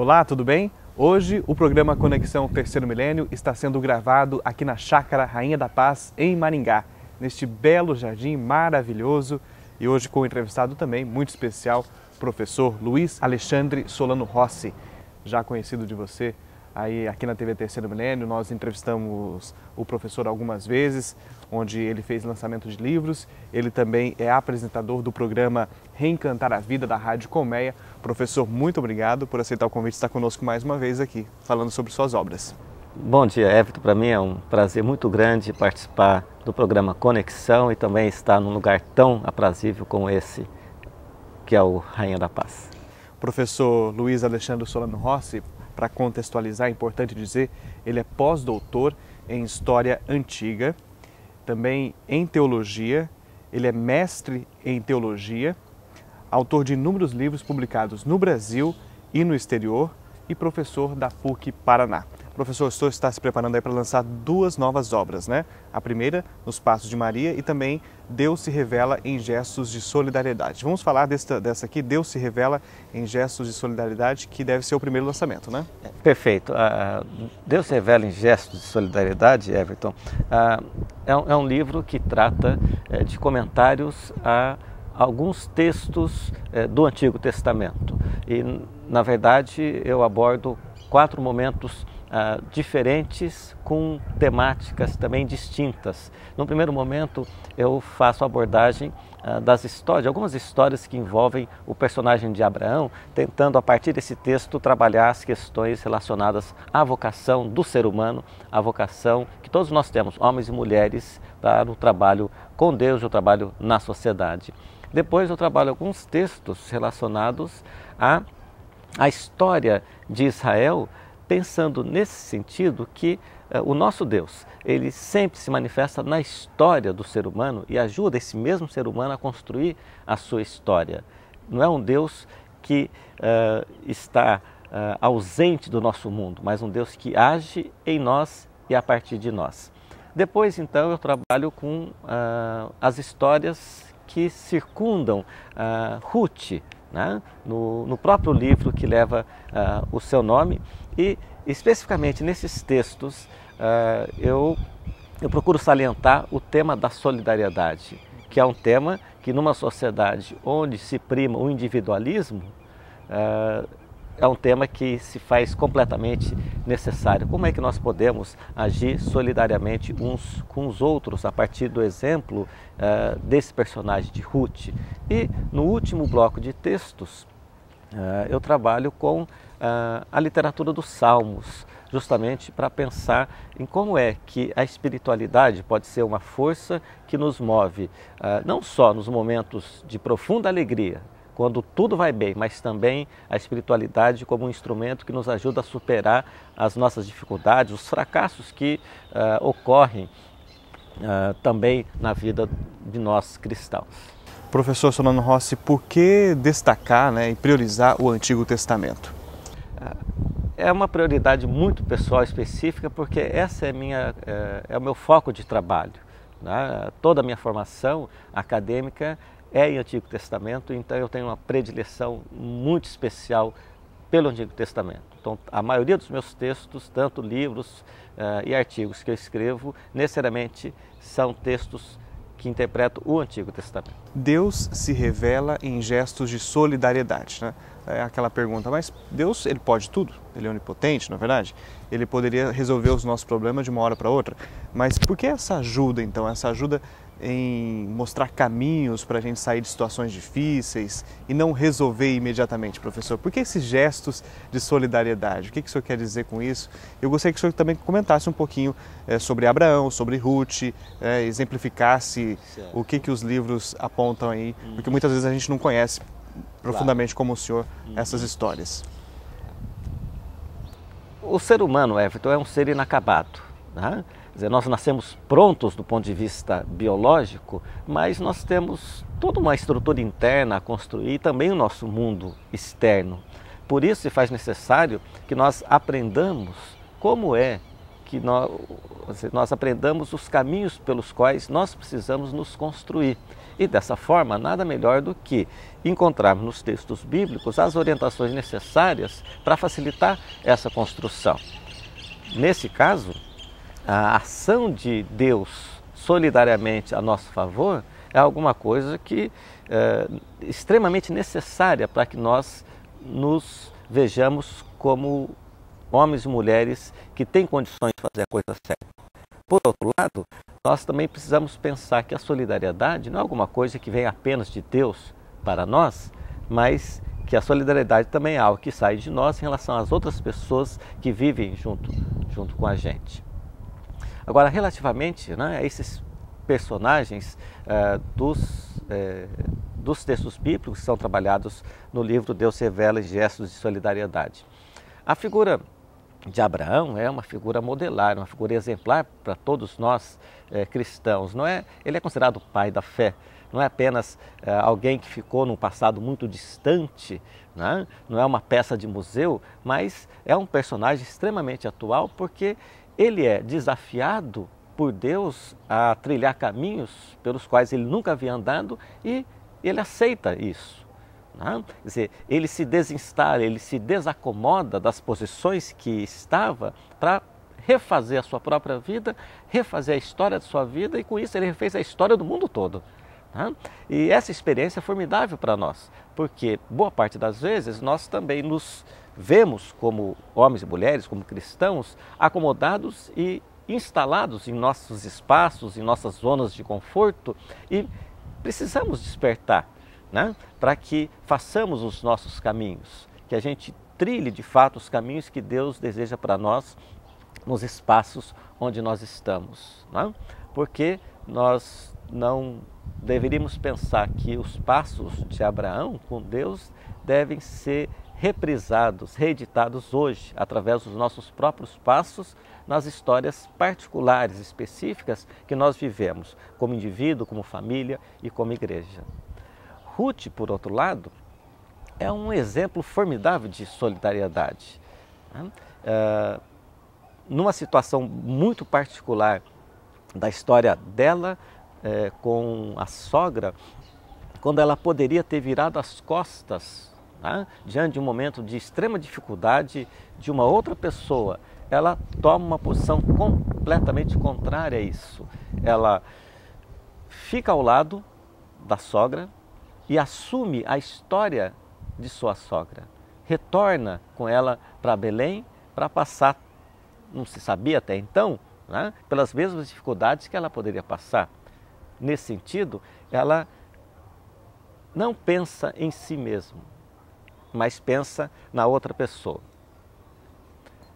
Olá, tudo bem? Hoje o programa Conexão Terceiro Milênio está sendo gravado aqui na Chácara Rainha da Paz, em Maringá, neste belo jardim maravilhoso, e hoje com um entrevistado também muito especial, professor Luiz Alexandre Solano Rossi, já conhecido de você aí aqui na TV Terceiro Milênio. Nós entrevistamos o professor algumas vezes, onde ele fez lançamento de livros. Ele também é apresentador do programa Reencantar a Vida da Rádio Colmeia. Professor, muito obrigado por aceitar o convite de estar conosco mais uma vez aqui, falando sobre suas obras. Bom dia, Everton. Para mim é um prazer muito grande participar do programa Conexão e também estar num lugar tão aprazível como esse, que é o Rainha da Paz. Professor Luiz Alexandre Solano Rossi, para contextualizar, é importante dizer, ele é pós-doutor em História Antiga, também em Teologia, ele é mestre em Teologia, autor de inúmeros livros publicados no Brasil e no exterior e professor da PUC Paraná. Professor, o senhor está se preparando aí para lançar duas novas obras, né? A primeira, Nos Passos de Maria, e também Deus se revela em gestos de solidariedade. Vamos falar dessa aqui, Deus se revela em gestos de solidariedade, que deve ser o primeiro lançamento, né? Perfeito. Deus se revela em gestos de solidariedade, Everton, é um livro que trata de comentários a alguns textos do Antigo Testamento. E, na verdade, eu abordo 4 momentos diferentes, com temáticas também distintas. No primeiro momento, eu faço a abordagem de algumas histórias que envolvem o personagem de Abraão, tentando, a partir desse texto, trabalhar as questões relacionadas à vocação do ser humano, a vocação que todos nós temos, homens e mulheres, para o trabalho com Deus e o trabalho na sociedade. Depois eu trabalho alguns textos relacionados à história de Israel, pensando nesse sentido que o nosso Deus, ele sempre se manifesta na história do ser humano e ajuda esse mesmo ser humano a construir a sua história. Não é um Deus que está ausente do nosso mundo, mas um Deus que age em nós e a partir de nós. Depois, então, eu trabalho com as histórias que circundam Ruth, né? No próprio livro que leva o seu nome, e especificamente nesses textos eu procuro salientar o tema da solidariedade, que é um tema que numa sociedade onde se prima o individualismo, é um tema que se faz completamente necessário. Como é que nós podemos agir solidariamente uns com os outros a partir do exemplo desse personagem de Ruth? E no último bloco de textos, eu trabalho com a literatura dos Salmos, justamente para pensar em como é que a espiritualidade pode ser uma força que nos move, não só nos momentos de profunda alegria, quando tudo vai bem, mas também a espiritualidade como um instrumento que nos ajuda a superar as nossas dificuldades, os fracassos que ocorrem também na vida de nós cristãos. Professor Solano Rossi, por que destacar, né, e priorizar o Antigo Testamento? É uma prioridade muito pessoal, específica, porque essa é o meu foco de trabalho, né? Toda a minha formação acadêmica é em Antigo Testamento, então eu tenho uma predileção muito especial pelo Antigo Testamento. Então, a maioria dos meus textos, tanto livros e artigos que eu escrevo, necessariamente são textos que interpretam o Antigo Testamento. Deus se revela em gestos de solidariedade, né? É aquela pergunta, mas Deus, ele pode tudo? Ele é onipotente, não é verdade? Ele poderia resolver os nossos problemas de uma hora para outra, mas por que essa ajuda, então? Essa ajuda em mostrar caminhos para a gente sair de situações difíceis e não resolver imediatamente, professor? Por que esses gestos de solidariedade? O que o senhor quer dizer com isso? Eu gostaria que o senhor também comentasse um pouquinho sobre Abraão, sobre Ruth, exemplificasse o que os livros apontam aí, porque muitas vezes a gente não conhece profundamente como o senhor essas histórias. O ser humano, Everton, é um ser inacabado, né? Quer dizer, nós nascemos prontos do ponto de vista biológico, mas nós temos toda uma estrutura interna a construir e também o nosso mundo externo. Por isso se faz necessário que nós aprendamos como é que nós aprendamos os caminhos pelos quais nós precisamos nos construir. E dessa forma, nada melhor do que encontrarmos nos textos bíblicos as orientações necessárias para facilitar essa construção. Nesse caso, a ação de Deus solidariamente a nosso favor é alguma coisa que é extremamente necessária para que nós nos vejamos como homens e mulheres que têm condições de fazer a coisa certa. Por outro lado, nós também precisamos pensar que a solidariedade não é alguma coisa que vem apenas de Deus para nós, mas que a solidariedade também é algo que sai de nós em relação às outras pessoas que vivem junto com a gente. Agora, relativamente, né, a esses personagens dos textos bíblicos que são trabalhados no livro Deus Revela em Gestos de Solidariedade. A figura de Abraão é uma figura modelar, uma figura exemplar para todos nós cristãos. Ele é considerado o pai da fé, não é apenas alguém que ficou num passado muito distante, né? Não é uma peça de museu, mas é um personagem extremamente atual porque ele é desafiado por Deus a trilhar caminhos pelos quais ele nunca havia andado e ele aceita isso. Quer dizer, ele se desinstala, ele se desacomoda das posições que estava para refazer a sua própria vida, refazer a história de sua vida e com isso ele refez a história do mundo todo. E essa experiência é formidável para nós, porque boa parte das vezes nós também nos vemos como homens e mulheres, como cristãos, acomodados e instalados em nossos espaços, em nossas zonas de conforto e precisamos despertar, né, para que façamos os nossos caminhos, que a gente trilhe de fato os caminhos que Deus deseja para nós nos espaços onde nós estamos, né? Porque nós não deveríamos pensar que os passos de Abraão com Deus devem ser reprisados, reeditados hoje, através dos nossos próprios passos nas histórias particulares, específicas que nós vivemos, como indivíduo, como família e como igreja. Ruth, por outro lado, é um exemplo formidável de solidariedade. Numa situação muito particular da história dela com a sogra, quando ela poderia ter virado as costas, diante de um momento de extrema dificuldade de uma outra pessoa, ela toma uma posição completamente contrária a isso. Ela fica ao lado da sogra e assume a história de sua sogra. Retorna com ela para Belém para passar, não se sabia até então, né, pelas mesmas dificuldades que ela poderia passar. Nesse sentido, ela não pensa em si mesma, mas pensa na outra pessoa.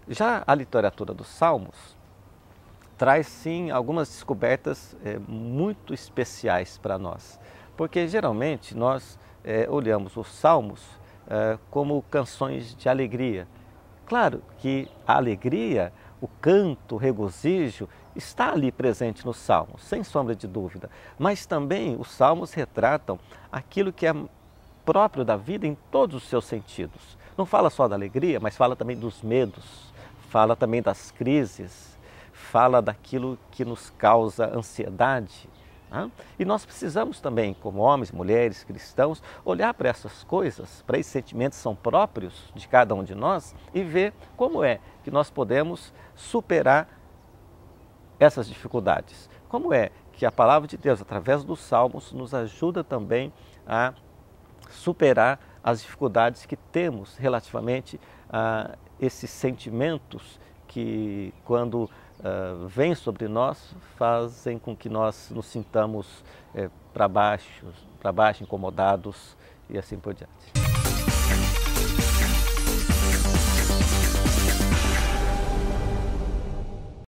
Já a literatura dos Salmos traz sim algumas descobertas muito especiais para nós, porque geralmente nós olhamos os Salmos como canções de alegria. Claro que a alegria, o canto, o regozijo está ali presente nos Salmos, sem sombra de dúvida, mas também os Salmos retratam aquilo que é próprio da vida em todos os seus sentidos. Não fala só da alegria, mas fala também dos medos, fala também das crises, fala daquilo que nos causa ansiedade. E nós precisamos também, como homens, mulheres, cristãos, olhar para essas coisas, para esses sentimentos que são próprios de cada um de nós e ver como é que nós podemos superar essas dificuldades. Como é que a palavra de Deus, através dos Salmos, nos ajuda também a superar as dificuldades que temos relativamente a esses sentimentos que, quando vêm sobre nós, fazem com que nós nos sintamos para baixo, incomodados e assim por diante.